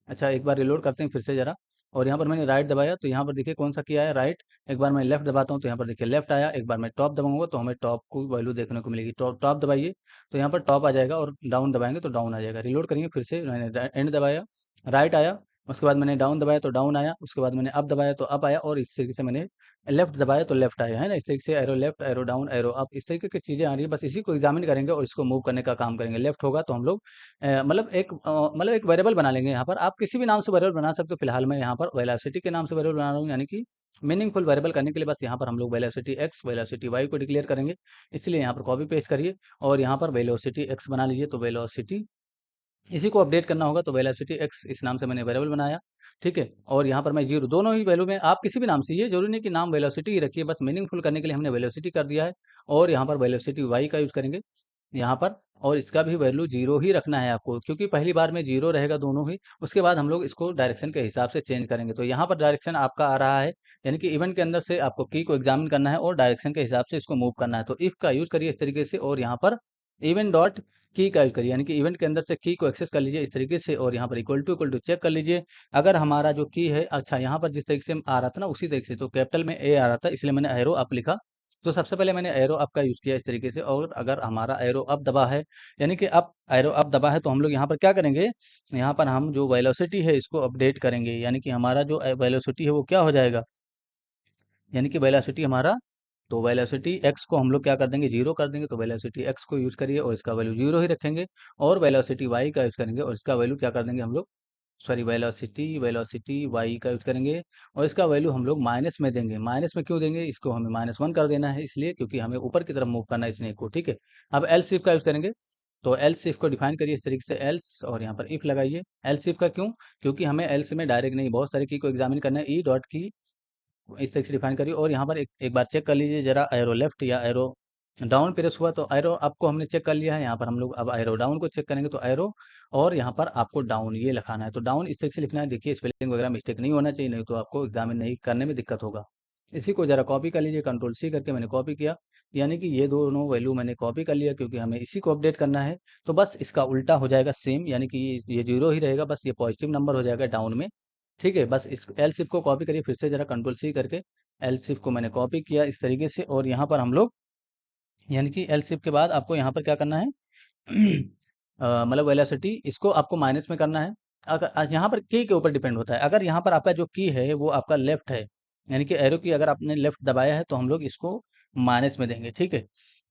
अच्छा एक बार रिलोड करते हैं फिर से ज़रा। और यहाँ पर मैंने राइट दबाया तो यहाँ पर देखिए कौन सा किया है, राइट। एक बार मैं लेफ्ट दबाता हूँ तो यहाँ पर देखिए लेफ्ट आया। एक बार मैं टॉप दबाऊंगा तो हमें टॉप को वैल्यू देखने को मिलेगी। टॉप टॉप दबाइए तो यहाँ पर टॉप आ जाएगा, और डाउन दबाएंगे तो डाउन आ जाएगा। रिलोड करेंगे फिर से, मैंने एंड दबाया, राइट आया। उसके बाद मैंने डाउन दबाया तो डाउन आया। उसके बाद मैंने अप दबाया तो अप आया। और इस तरीके से मैंने लेफ्ट दबाया तो लेफ्ट आया, है ना। इस तरीके से arrow left, arrow down, arrow up, इस तरीके की चीज़ें आ रही है। बस इसी को एग्जामिन करेंगे और इसको मूव करने का काम करेंगे। लेफ्ट होगा तो हम लोग मतलब एक वेरिएबल बना लेंगे। यहाँ पर आप किसी भी नाम से वेरिएबल बना सकते हो। फिलहाल मैं यहाँ पर वेलोसिटी के नाम से वेरिएबल बना रहा हूँ, यानी कि मीनिंगफुल वेरिएबल करने के लिए बस यहाँ पर हम लोग वेलोसिटी एक्स वेलोसिटी वाई को डिक्लेयर करेंगे। इसलिए यहाँ पर कॉपी पेस्ट करिए और यहाँ पर वेलोसिटी एक्स बना लीजिए। तो वेलोसिटी, इसी को अपडेट करना होगा। तो वेलोसिटी एक्स इस नाम से मैंने वेरिएबल बनाया, ठीक है। और यहाँ पर मैं जीरो, दोनों ही वैल्यू में आप किसी भी नाम से, ये जरूरी नहीं कि नाम वेलोसिटी ही रखिए, बस मीनिंगफुल करने के लिए हमने वेलोसिटी कर दिया है। और यहाँ पर वेलोसिटी वाई का यूज करेंगे यहाँ पर। और इसका भी वैल्यू जीरो ही रखना है आपको, क्योंकि पहली बार में जीरो रहेगा दोनों ही। उसके बाद हम लोग इसको डायरेक्शन के हिसाब से चेंज करेंगे। तो यहाँ पर डायरेक्शन आपका आ रहा है, यानी कि इवेंट के अंदर से आपको की को एग्जामिन करना है और डायरेक्शन के हिसाब से इसको मूव करना है। तो इफ का यूज करिए इस तरीके से, और यहाँ पर इवेंट डॉट की का यूज करिए, यानी कि इवेंट के अंदर से की को एक्सेस कर लीजिए इस तरीके से। और यहाँ पर इक्वल टू चेक कर लीजिए अगर हमारा जो की है, अच्छा यहाँ पर जिस तरीके से आ रहा था ना उसी तरीके से, तो कैपिटल में ए आ रहा था इसलिए मैंने एरो अप लिखा। तो सबसे पहले मैंने एरो अप का यूज किया इस तरीके से। और अगर हमारा एरो अप दबा है, यानी कि अप एरो अप दबा है, तो हम लोग यहाँ पर क्या करेंगे, यहाँ पर हम जो वेलोसिटी है इसको अपडेट करेंगे। यानी कि हमारा जो वेलोसिटी है वो क्या हो जाएगा, यानी कि वेलोसिटी हमारा, तो वेलोसिटी एक्स को हम लोग क्या कर देंगे, जीरो कर देंगे। तो वेलोसिटी एक्स को यूज करिए और इसका वैल्यू जीरो ही रखेंगे। और वेलोसिटी वाई का यूज करेंगे और इसका वैल्यू क्या कर देंगे हम लोग, सॉरी वेलोसिटी वेलोसिटी वाई का यूज करेंगे और इसका वैल्यू हम लोग माइनस में देंगे। माइनस में क्यों देंगे, इसको हमें -1 कर देना है, इसलिए क्योंकि हमें ऊपर की तरफ मूव करना है स्नेक को, ठीक है। अब एल शिफ्ट का यूज करेंगे। तो एल शिफ्ट को डिफाइन करिए इस तरीके से, एल्स, और यहाँ पर इफ लगाइए। एल शिफ्ट का क्यों, क्योंकि हमें एल्स में डायरेक्ट नहीं, बहुत सारी की को एग्जामिन करना है। ई डॉट की इस तरीके से डिफाइन करिए। और यहाँ पर एक बार चेक कर लीजिए जरा, एरो लेफ्ट या एरो डाउन प्रेस हुआ। तो एरो अप को हमने चेक कर लिया है। यहाँ पर हम लोग अब एरो डाउन को चेक करेंगे। तो एरो, और यहाँ पर आपको डाउन ये लिखाना है। तो डाउन इस तरीके से लिखना है। देखिए स्पेलिंग वगैरह मिस्टेक नहीं होना चाहिए, नहीं तो आपको एग्जामिन नहीं करने में दिक्कत होगा। इसी को जरा कॉपी कर लीजिए, कंट्रोल सी करके मैंने कॉपी किया। यानी कि ये दोनों वैल्यू मैंने कॉपी कर लिया, क्योंकि हमें इसी को अपडेट करना है। तो बस इसका उल्टा हो जाएगा सेम, यानी कि ये जीरो ही रहेगा, बस ये पॉजिटिव नंबर हो जाएगा डाउन में, ठीक है। बस इस एल शिफ्ट को कॉपी करिए फिर से जरा, कंट्रोल सी करके एल शिफ्ट को मैंने कॉपी किया इस तरीके से। और यहाँ पर हम लोग, यानी कि एल शिफ्ट के बाद आपको यहाँ पर क्या करना है मतलब वेलोसिटी इसको आपको माइनस में करना है। अगर यहाँ पर की के ऊपर डिपेंड होता है। अगर यहाँ पर आपका जो की है वो आपका लेफ्ट है, यानी कि एरो की अगर आपने लेफ्ट दबाया है तो हम लोग इसको माइनस में देंगे, ठीक है।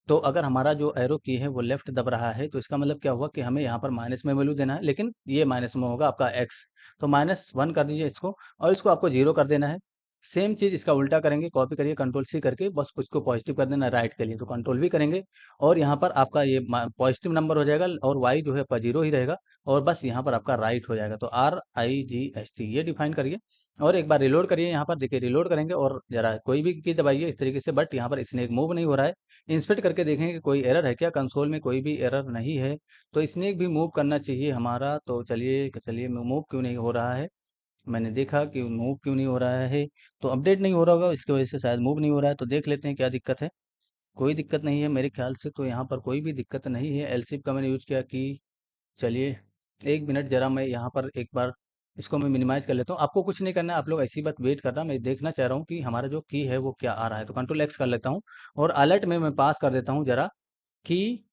तो अगर हमारा जो एरो की है वो लेफ्ट दब रहा है तो इसका मतलब क्या हुआ कि हमें यहाँ पर माइनस में वैल्यू देना है, लेकिन ये माइनस में होगा आपका एक्स। तो -1 कर दीजिए इसको और इसको आपको जीरो कर देना है। सेम चीज़ इसका उल्टा करेंगे, कॉपी करिए कंट्रोल सी करके, बस उसको पॉजिटिव कर देना राइट के लिए, तो कंट्रोल भी करेंगे और यहाँ पर आपका ये पॉजिटिव नंबर हो जाएगा और वाई जो है आपका जीरो ही रहेगा और बस यहाँ पर आपका राइट हो जाएगा। तो RIGST ये डिफाइन करिए और एक बार रिलोड करिए। यहाँ पर देखिए रिलोड करेंगे और जरा कोई भी की दबाइए इस तरीके से, बट यहाँ पर स्नेक मूव नहीं हो रहा है। इंस्पेक्ट करके देखेंगे कि कोई एरर है क्या, कंसोल में कोई भी एरर नहीं है, तो स्नेक भी मूव करना चाहिए हमारा। तो चलिए चलिए मूव क्यों नहीं हो रहा है, मैंने देखा कि मूव क्यों नहीं हो रहा है, तो अपडेट नहीं हो रहा होगा, इसकी वजह से शायद मूव नहीं हो रहा है। तो देख लेते हैं क्या दिक्कत है। कोई दिक्कत नहीं है मेरे ख्याल से, तो यहाँ पर कोई भी दिक्कत नहीं है। एलसीफ का मैंने यूज़ किया कि चलिए 1 मिनट जरा मैं यहाँ पर एक बार इसको मैं मिनिमाइज कर लेता हूँ। आपको कुछ नहीं करना है, आप लोग ऐसी बात वेट करना, मैं देखना चाह रहा हूँ कि हमारा जो की है वो क्या आ रहा है। तो कंट्रोल एक्स कर लेता हूँ और अलर्ट में मैं पास कर देता हूँ जरा की,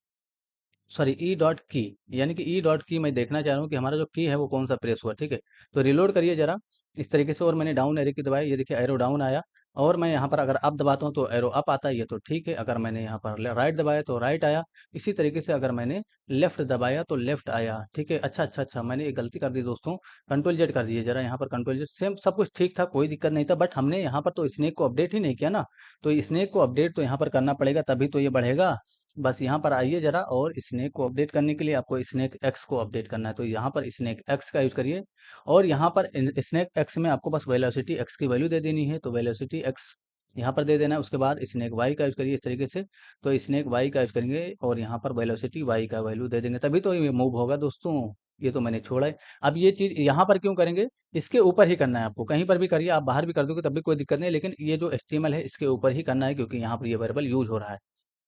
सॉरी ई डॉट की, यानी कि ई डॉट की मैं देखना चाह रहा हूँ कि हमारा जो की है वो कौन सा प्रेस हुआ। ठीक है, तो रिलोड करिए जरा इस तरीके से और मैंने डाउन एरो की दबाई, ये देखिए एरो डाउन आया और मैं यहाँ पर अगर अप दबाता हूँ तो एरो अप आता है, ये तो ठीक है। अगर मैंने यहाँ पर राइट दबाया तो राइट आया, इसी तरीके से अगर मैंने लेफ्ट दबाया तो लेफ्ट आया। ठीक है, अच्छा अच्छा अच्छा, मैंने एक गलती कर दी दोस्तों, कंट्रोल जेड कर दिए जरा, यहाँ पर कंट्रोल जेड, सेम सब कुछ ठीक था, कोई दिक्कत नहीं था, बट हमने यहाँ पर तो स्नेक को अपडेट ही नहीं किया ना। तो स्नेक को अपडेट तो यहाँ पर करना पड़ेगा तभी तो ये बढ़ेगा। बस यहाँ पर आइए जरा और स्नेक को अपडेट करने के लिए आपको स्नेक एक्स को अपडेट करना है, तो यहाँ पर स्नेक एक्स का यूज करिए और यहाँ पर स्नेक एक्स में आपको बस वेलोसिटी एक्स की वैल्यू दे देनी है, तो वेलोसिटी एक्स यहाँ पर दे देना है। उसके बाद स्नेक वाई का यूज करिए इस तरीके से, तो स्नेक वाई का यूज करेंगे और यहाँ पर वेलोसिटी वाई का वैल्यू दे देंगे, तभी तो ये मूव होगा दोस्तों। ये तो मैंने छोड़ा है। अब ये चीज यहाँ पर क्यों करेंगे, इसके ऊपर ही करना है आपको, कहीं पर भी करिए, आप बाहर भी कर दोगे तब भी कोई दिक्कत नहीं है, लेकिन ये जो HTML है इसके ऊपर ही करना है क्योंकि यहाँ पर ये वेरिएबल यूज हो रहा है।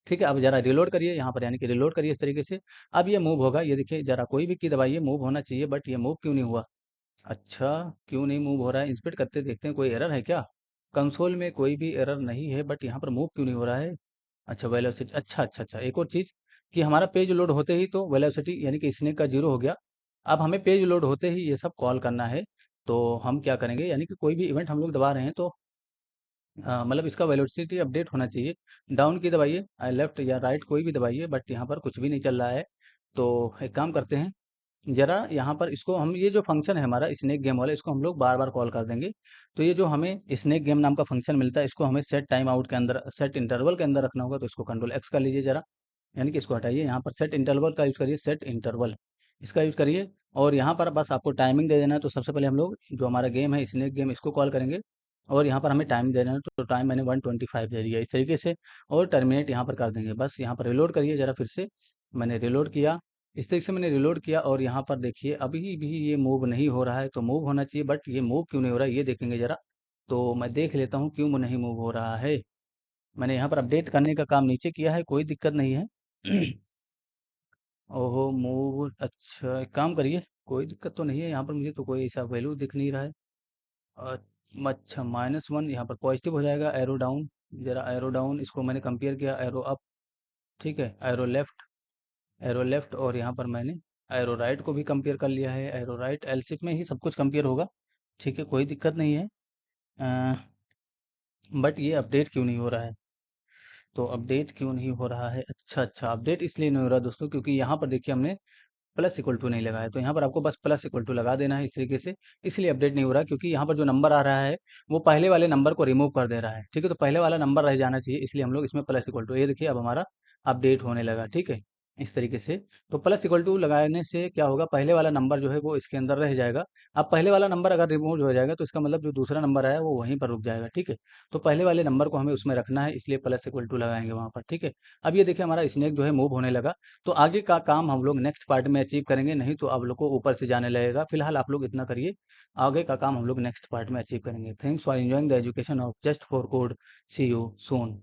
ठीक है, अब जरा रिलोड करिए यहाँ पर, यानी कि रिलोड करिए इस तरीके से, अब ये मूव होगा। ये देखिए जरा कोई भी की दबाइए, मूव होना चाहिए, बट ये मूव क्यों नहीं हुआ। अच्छा, क्यों नहीं मूव हो रहा है, इंस्पेक्ट करते देखते हैं कोई एरर है क्या। कंसोल में कोई भी एरर नहीं है, बट यहाँ पर मूव क्यों नहीं हो रहा है। अच्छा वेलोसिटी, अच्छा अच्छा अच्छा, एक और चीज़ कि हमारा पेज लोड होते ही तो वेलोसिटी यानी कि स्नेक का जीरो हो गया। अब हमें पेज लोड होते ही ये सब कॉल करना है, तो हम क्या करेंगे, यानी कि कोई भी इवेंट हम लोग दबा रहे हैं तो मतलब इसका वेलोसिटी अपडेट होना चाहिए। डाउन की दबाइए, लेफ्ट या राइट कोई भी दबाइए, बट यहाँ पर कुछ भी नहीं चल रहा है। तो एक काम करते हैं, जरा यहाँ पर इसको हम, ये जो फंक्शन है हमारा स्नेक गेम वाला, इसको हम लोग बार बार कॉल कर देंगे। तो ये जो हमें स्नेक गेम नाम का फंक्शन मिलता है, इसको हमें सेट टाइम आउट के अंदर, सेट इंटरवल के अंदर रखना होगा, तो इसको कंट्रोल एक्स कर लीजिए जरा, यानी कि इसको हटाइए, यहाँ पर सेट इंटरवल का यूज़ करिए, सेट इंटरवल इसका यूज़ करिए और यहाँ पर बस आपको टाइमिंग दे देना है। तो सबसे पहले हम लोग जो हमारा गेम है स्नेक गेम, इसको कॉल करेंगे और यहाँ पर हमें टाइम देना है, तो टाइम मैंने 125 दे दिया इस तरीके से और टर्मिनेट यहाँ पर कर देंगे। बस यहाँ पर रिलोड करिए जरा फिर से, मैंने रिलोड किया इस तरीके से, मैंने रिलोड किया और यहाँ पर देखिए अभी भी ये मूव नहीं हो रहा है, तो मूव होना चाहिए, बट ये मूव क्यों नहीं हो रहा है ये देखेंगे जरा। तो मैं देख लेता हूँ क्यों नहीं मूव हो रहा है। मैंने यहाँ पर अपडेट करने का काम नीचे किया है, कोई दिक्कत नहीं है। ओहो मूव, अच्छा एक काम करिए, कोई दिक्कत तो नहीं है यहाँ पर, मुझे तो कोई ऐसा वैल्यू दिख नहीं रहा है। अच्छा -1 यहाँ पर पॉजिटिव हो जाएगा, एरो डाउन, जरा एरो डाउन इसको मैंने कंपेयर किया एरो अप। ठीक है, एरो लेफ्ट, एरो लेफ्ट और यहाँ पर मैंने एरो राइट को भी कंपेयर कर लिया है, एरो राइट एलसिप में ही सब कुछ कंपेयर होगा। ठीक है, कोई दिक्कत नहीं है। बट ये अपडेट क्यों नहीं हो रहा है, तो अपडेट क्यों नहीं हो रहा है, अच्छा अच्छा, अपडेट इसलिए नहीं हो रहा दोस्तों क्योंकि यहाँ पर देखिए हमने प्लस इक्वल टू नहीं लगाया, तो यहाँ पर आपको बस प्लस इक्वल टू लगा देना है इस तरीके से। इसलिए अपडेट नहीं हो रहा क्योंकि यहाँ पर जो नंबर आ रहा है वो पहले वाले नंबर को रिमूव कर दे रहा है। ठीक है, तो पहले वाला नंबर रह जाना चाहिए, इसलिए हम लोग इसमें प्लस इक्वल टू, ये देखिए अब हमारा अपडेट होने लगा। ठीक है, इस तरीके से, तो प्लस इक्वल टू लगाने से क्या होगा, पहले वाला नंबर जो है वो इसके अंदर रह जाएगा। अब पहले वाला नंबर अगर रिमूव हो जाएगा तो इसका मतलब जो दूसरा नंबर आया वो वहीं पर रुक जाएगा। ठीक है, तो पहले वाले नंबर को हमें उसमें रखना है, इसलिए प्लस इक्वल टू लगाएंगे वहां पर। ठीक है, अब ये देखिए हमारा स्नेक जो है मूव होने लगा। तो आगे का काम हम लोग नेक्स्ट पार्ट में अचीव करेंगे, नहीं तो आप लोग को ऊपर से जाने लगेगा। फिलहाल आप लोग इतना करिए, आगे का काम हम लोग नेक्स्ट पार्ट में अचीव करेंगे। Thanks for enjoying the education of just for code. See you soon.